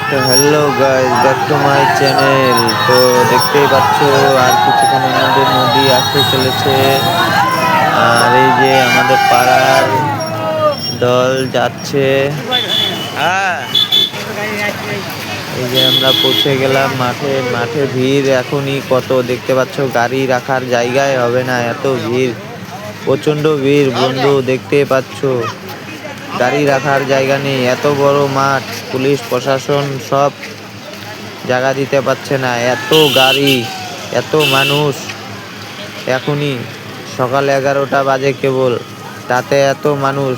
তো hello guys, back to my channel. তো দেখতেই পাচ্ছ আর কিছুক্ষণের মধ্যে নদী আসতে চলেছে। আর এই যে আমাদের পাড়ার দল যাচ্ছে। হ্যাঁ, এই যে আমরা পৌঁছে গেলাম মাঠে। মাঠে ভিড় এখনই কত দেখতে পাচ্ছ, গাড়ি রাখার জায়গায় হবে না, এত ভিড়, প্রচন্ড ভিড় বন্ধু, দেখতেই পাচ্ছ গাড়ি রাখার জায়গা নেই। এত বড় মাঠ, পুলিশ প্রশাসন সব জায়গা দিতে পারছে না, এত গাড়ি, এত মানুষ। এখনই সকাল 11টা বাজে কেবল, তাতে এত মানুষ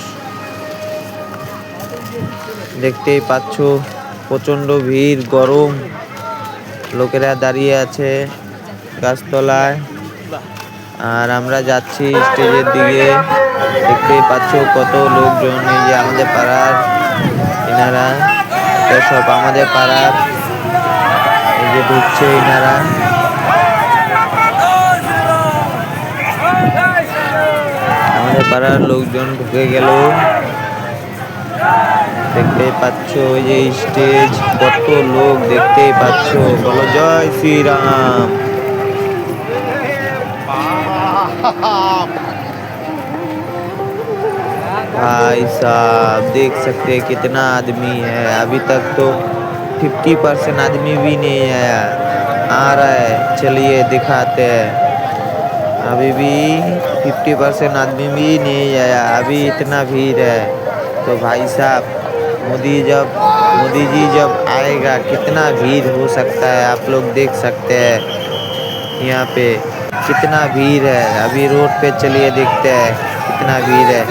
দেখতেই পাচ্ছ। প্রচন্ড ভিড়, গরম, লোকেরা দাঁড়িয়ে আছে গাছতলায়। আর আমরা যাচ্ছি স্টেজের দিকে, দেখতেই পাচ্ছ কত লোকজন। এই যে আমাদের পাড়ার এনারা, সব আমাদের পাড়ার, এই যে ঢুকছে এনারা। আমাদের পাড়ার লোকজন ঢুকে গেল, দেখতেই পাচ্ছ। ওই যে স্টেজ, কত লোক দেখতেই পাচ্ছ। বলো জয় শ্রীরাম। भाई साहब देख सकते हैं कितना आदमी है। अभी तक तो 50% आदमी भी नहीं आया। आ रहा है, चलिए दिखाते हैं। अभी भी 50% आदमी भी नहीं आया, अभी इतना भीड़ है। तो भाई साहब, मोदी जी जब आएगा कितना भीड़ हो सकता है, आप लोग देख सकते हैं। यहाँ पे कितना भीड़ है। अभी रोड पे चलिए देखते हैं कितना भीड़ है।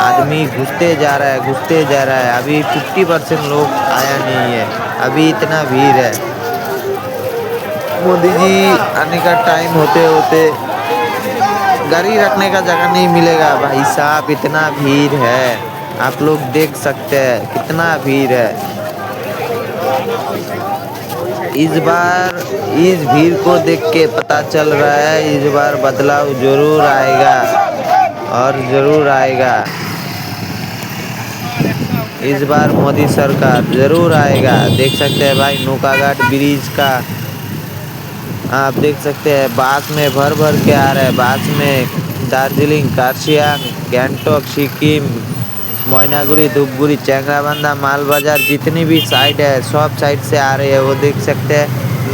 आदमी घुसते जा रहा है, घुसते जा रहा है। अभी 50% लोग आया नहीं है, अभी इतना भीड़ है। मोदी जी आने का टाइम होते होते गाड़ी रखने का जगह नहीं मिलेगा। भाई साहब इतना भीड़ है, आप लोग देख सकते हैं कितना भीड़ है। इस बार इस भीड़ को देख के पता चल रहा है इस बार बदलाव जरूर आएगा, और जरूर आएगा। इस बार मोदी सरकार जरूर आएगा। देख सकते हैं भाई, नौकाघाट ब्रिज का आप देख सकते हैं, बस में भर भर के आ रहे हैं। बस में दार्जिलिंग, कार्शियांग, गैंगटॉक, सिक्किम, मोयनागुड़ी, धूपगुड़ी, चेंगराबांधा, माल बाजार, जितनी भी साइड है सब साइड से आ रही है। वो देख सकते हैं,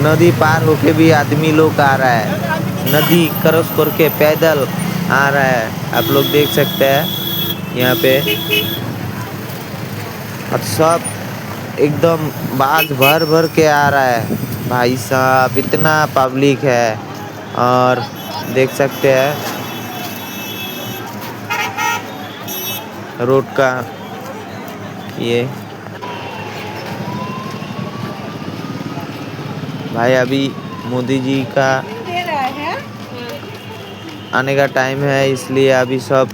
नदी पार होके भी आदमी लोग आ रहा है, नदी क्रॉस करके पैदल आ रहा है। आप लोग देख सकते हैं यहाँ पे, और सब एकदम बास भर भर के आ रहा है। भाई साहब इतना पब्लिक है, और देख सकते हैं रोड का ये। भाई अभी मोदी जी का आने का टाइम है, इसलिए अभी सब